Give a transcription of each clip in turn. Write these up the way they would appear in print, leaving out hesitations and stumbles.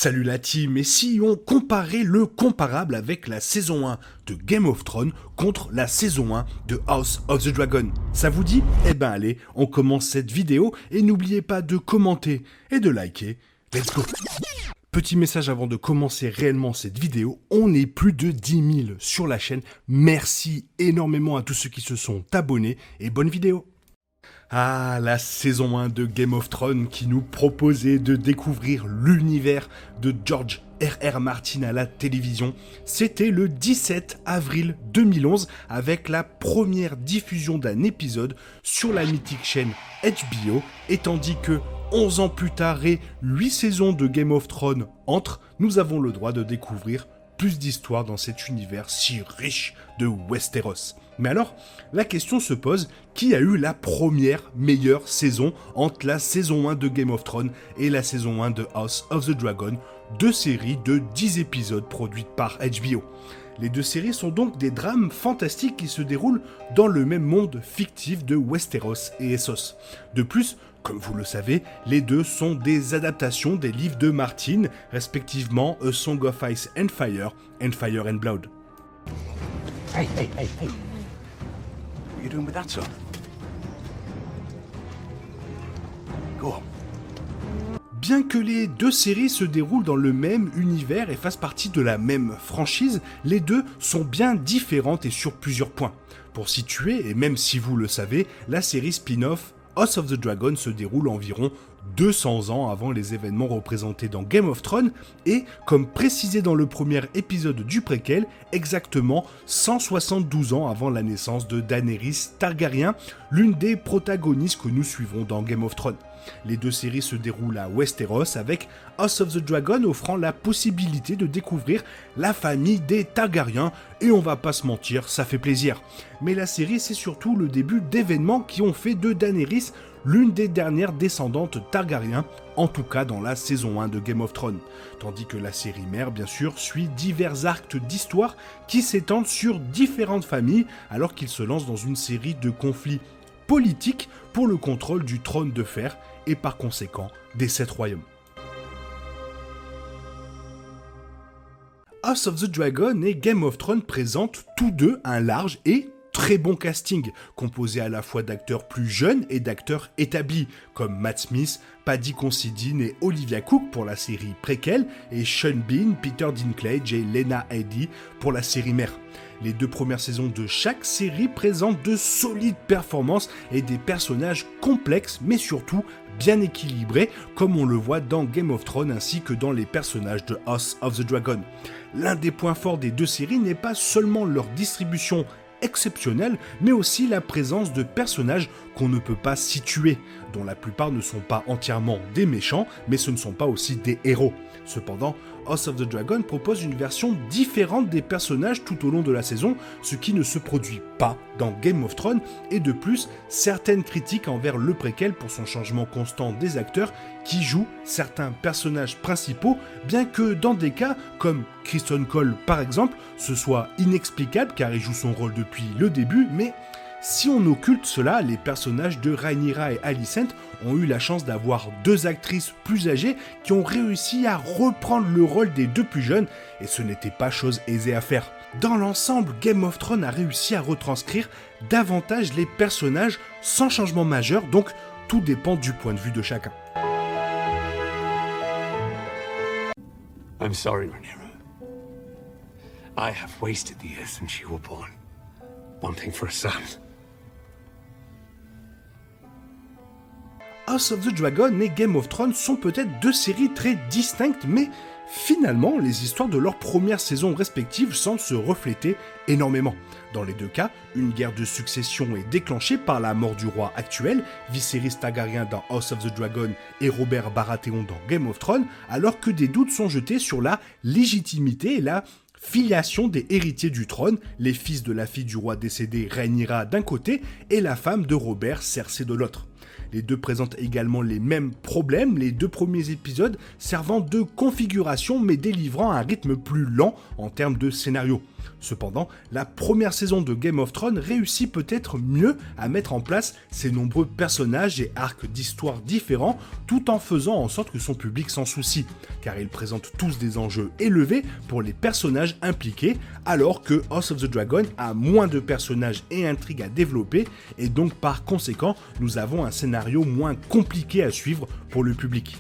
Salut la team, et si on comparait le comparable avec la saison 1 de Game of Thrones contre la saison 1 de House of the Dragon? Ça vous dit? Eh ben allez, on commence cette vidéo et n'oubliez pas de commenter et de liker. Let's go! Petit message avant de commencer réellement cette vidéo, on est plus de 10 000 sur la chaîne. Merci énormément à tous ceux qui se sont abonnés et bonne vidéo! Ah, la saison 1 de Game of Thrones qui nous proposait de découvrir l'univers de George R.R. Martin à la télévision. C'était le 17 avril 2011 avec la première diffusion d'un épisode sur la mythique chaîne HBO. Et tandis que 11 ans plus tard et 8 saisons de Game of Thrones entrent, nous avons le droit de découvrir plus d'histoires dans cet univers si riche de Westeros. Mais alors, la question se pose, qui a eu la première meilleure saison entre la saison 1 de Game of Thrones et la saison 1 de House of the Dragon, deux séries de 10 épisodes produites par HBO. Les deux séries sont donc des drames fantastiques qui se déroulent dans le même monde fictif de Westeros et Essos. De plus, comme vous le savez, les deux sont des adaptations des livres de Martin, respectivement A Song of Ice and Fire and Blood. Hey. What are you doing with that, son? Go on. Bien que les deux séries se déroulent dans le même univers et fassent partie de la même franchise, les deux sont bien différentes et sur plusieurs points. Pour situer, et même si vous le savez, la série spin-off House of the Dragon se déroule environ 200 ans avant les événements représentés dans Game of Thrones et, comme précisé dans le premier épisode du préquel, exactement 172 ans avant la naissance de Daenerys Targaryen, l'une des protagonistes que nous suivrons dans Game of Thrones. Les deux séries se déroulent à Westeros avec House of the Dragon offrant la possibilité de découvrir la famille des Targaryens et on va pas se mentir, ça fait plaisir. Mais la série c'est surtout le début d'événements qui ont fait de Daenerys l'une des dernières descendantes Targaryen, en tout cas dans la saison 1 de Game of Thrones. Tandis que la série mère, bien sûr, suit divers arcs d'histoire qui s'étendent sur différentes familles alors qu'ils se lancent dans une série de conflits politiques pour le contrôle du trône de fer et par conséquent des 7 royaumes. House of the Dragon et Game of Thrones présentent tous deux un large et très bon casting, composé à la fois d'acteurs plus jeunes et d'acteurs établis, comme Matt Smith, Paddy Considine et Olivia Cook pour la série préquelle, et Sean Bean, Peter Dinklage et Lena Headey pour la série mère. Les deux premières saisons de chaque série présentent de solides performances et des personnages complexes, mais surtout bien équilibrés, comme on le voit dans Game of Thrones ainsi que dans les personnages de House of the Dragon. L'un des points forts des deux séries n'est pas seulement leur distribution exceptionnelle, mais aussi la présence de personnages qu'on ne peut pas situer, dont la plupart ne sont pas entièrement des méchants, mais ce ne sont pas aussi des héros. Cependant, House of the Dragon propose une version différente des personnages tout au long de la saison, ce qui ne se produit pas dans Game of Thrones, et de plus, certaines critiques envers le préquel pour son changement constant des acteurs qui jouent certains personnages principaux, bien que dans des cas, comme Criston Cole par exemple, ce soit inexplicable car il joue son rôle depuis le début, mais si on occulte cela, les personnages de Rhaenyra et Alicent ont eu la chance d'avoir deux actrices plus âgées qui ont réussi à reprendre le rôle des deux plus jeunes, et ce n'était pas chose aisée à faire. Dans l'ensemble, Game of Thrones a réussi à retranscrire davantage les personnages sans changement majeur, donc tout dépend du point de vue de chacun. I'm sorry, Rhaenyra. I have wasted the years since you were born, wanting for a son. House of the Dragon et Game of Thrones sont peut-être deux séries très distinctes, mais finalement, les histoires de leurs premières saisons respectives semblent se refléter énormément. Dans les deux cas, une guerre de succession est déclenchée par la mort du roi actuel, Viserys Targaryen dans House of the Dragon et Robert Baratheon dans Game of Thrones, alors que des doutes sont jetés sur la légitimité et la filiation des héritiers du trône, les fils de la fille du roi décédé Rhaenyra d'un côté et la femme de Robert, Cersei de l'autre. Les deux présentent également les mêmes problèmes, les deux premiers épisodes servant de configuration mais délivrant un rythme plus lent en termes de scénario. Cependant, la première saison de Game of Thrones réussit peut-être mieux à mettre en place ses nombreux personnages et arcs d'histoire différents, tout en faisant en sorte que son public s'en soucie, car ils présentent tous des enjeux élevés pour les personnages impliqués, alors que House of the Dragon a moins de personnages et intrigues à développer, et donc par conséquent, nous avons un scénario moins compliqué à suivre pour le public.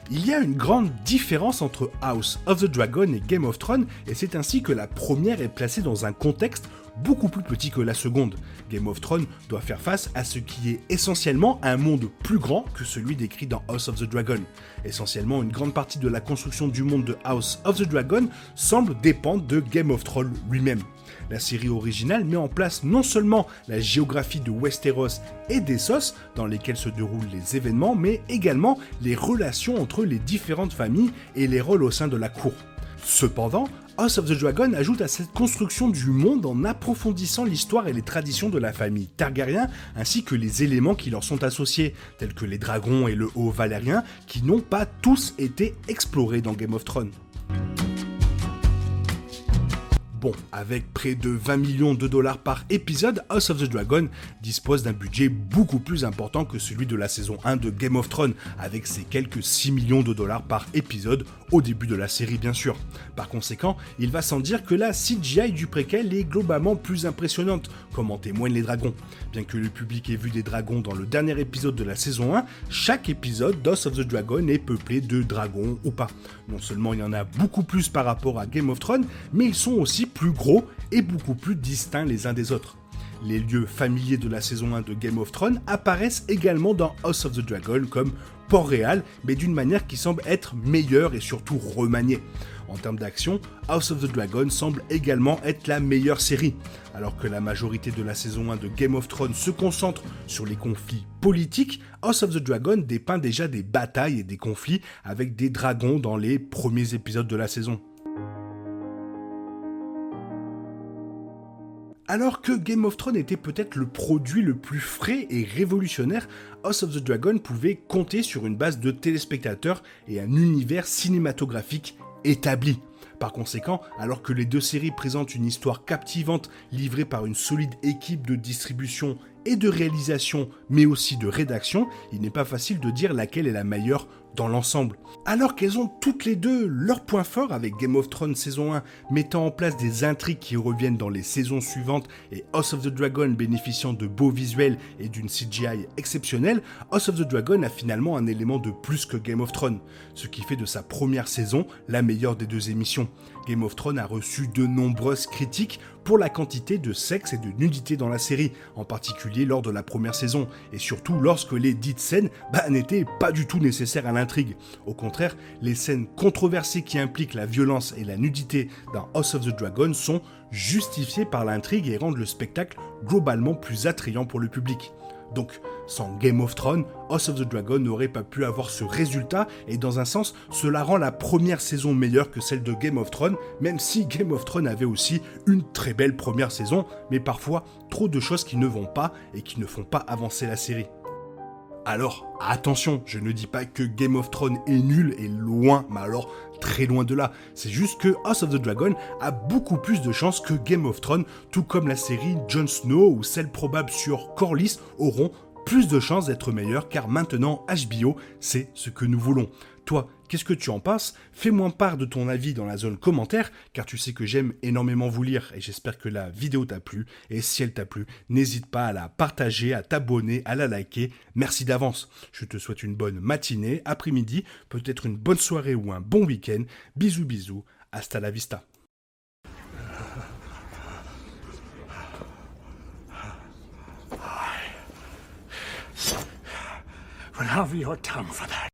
Il y a une grande différence entre House of the Dragon et Game of Thrones, et c'est ainsi que la première est placée dans un contexte beaucoup plus petit que la seconde. Game of Thrones doit faire face à ce qui est essentiellement un monde plus grand que celui décrit dans House of the Dragon. Essentiellement, une grande partie de la construction du monde de House of the Dragon semble dépendre de Game of Thrones lui-même. La série originale met en place non seulement la géographie de Westeros et d'Essos, dans lesquels se déroulent les événements, mais également les relations entre les différentes familles et les rôles au sein de la cour. Cependant, House of the Dragon ajoute à cette construction du monde en approfondissant l'histoire et les traditions de la famille Targaryen, ainsi que les éléments qui leur sont associés, tels que les dragons et le haut valérien, qui n'ont pas tous été explorés dans Game of Thrones. Bon, avec près de 20 millions de dollars par épisode, House of the Dragon dispose d'un budget beaucoup plus important que celui de la saison 1 de Game of Thrones, avec ses quelques 6 millions de dollars par épisode, au début de la série bien sûr. Par conséquent, il va sans dire que la CGI du préquel est globalement plus impressionnante, comme en témoignent les dragons. Bien que le public ait vu des dragons dans le dernier épisode de la saison 1, chaque épisode d'House of the Dragon est peuplé de dragons ou pas. Non seulement il y en a beaucoup plus par rapport à Game of Thrones, mais ils sont aussi plus gros et beaucoup plus distincts les uns des autres. Les lieux familiers de la saison 1 de Game of Thrones apparaissent également dans House of the Dragon comme Port-Réal, mais d'une manière qui semble être meilleure et surtout remaniée. En termes d'action, House of the Dragon semble également être la meilleure série. Alors que la majorité de la saison 1 de Game of Thrones se concentre sur les conflits politiques, House of the Dragon dépeint déjà des batailles et des conflits avec des dragons dans les premiers épisodes de la saison. Alors que Game of Thrones était peut-être le produit le plus frais et révolutionnaire, House of the Dragon pouvait compter sur une base de téléspectateurs et un univers cinématographique établi. Par conséquent, alors que les deux séries présentent une histoire captivante livrée par une solide équipe de distribution et de réalisation, mais aussi de rédaction, il n'est pas facile de dire laquelle est la meilleure dans l'ensemble. Alors qu'elles ont toutes les deux leurs points forts, avec Game of Thrones saison 1 mettant en place des intrigues qui reviennent dans les saisons suivantes et House of the Dragon bénéficiant de beaux visuels et d'une CGI exceptionnelle, House of the Dragon a finalement un élément de plus que Game of Thrones, ce qui fait de sa première saison la meilleure des deux émissions. Game of Thrones a reçu de nombreuses critiques pour la quantité de sexe et de nudité dans la série, en particulier lors de la première saison, et surtout lorsque les dites scènes n'étaient pas du tout nécessaires à l'intrigue. Au contraire, les scènes controversées qui impliquent la violence et la nudité dans House of the Dragon sont justifiées par l'intrigue et rendent le spectacle globalement plus attrayant pour le public. Donc, sans Game of Thrones, House of the Dragon n'aurait pas pu avoir ce résultat, et dans un sens, cela rend la première saison meilleure que celle de Game of Thrones, même si Game of Thrones avait aussi une très belle première saison, mais parfois trop de choses qui ne vont pas et qui ne font pas avancer la série. Alors, attention, je ne dis pas que Game of Thrones est nul et loin, mais alors très loin de là. C'est juste que House of the Dragon a beaucoup plus de chances que Game of Thrones, tout comme la série Jon Snow ou celle probable sur Corlys auront plus de chances d'être meilleures, car maintenant HBO, c'est ce que nous voulons. Toi, qu'est-ce que tu en penses ? Fais-moi part de ton avis dans la zone commentaire, car tu sais que j'aime énormément vous lire et j'espère que la vidéo t'a plu. Et si elle t'a plu, n'hésite pas à la partager, à t'abonner, à la liker. Merci d'avance. Je te souhaite une bonne matinée, après-midi, peut-être une bonne soirée ou un bon week-end. Bisous bisous, hasta la vista. Will have your tongue for that.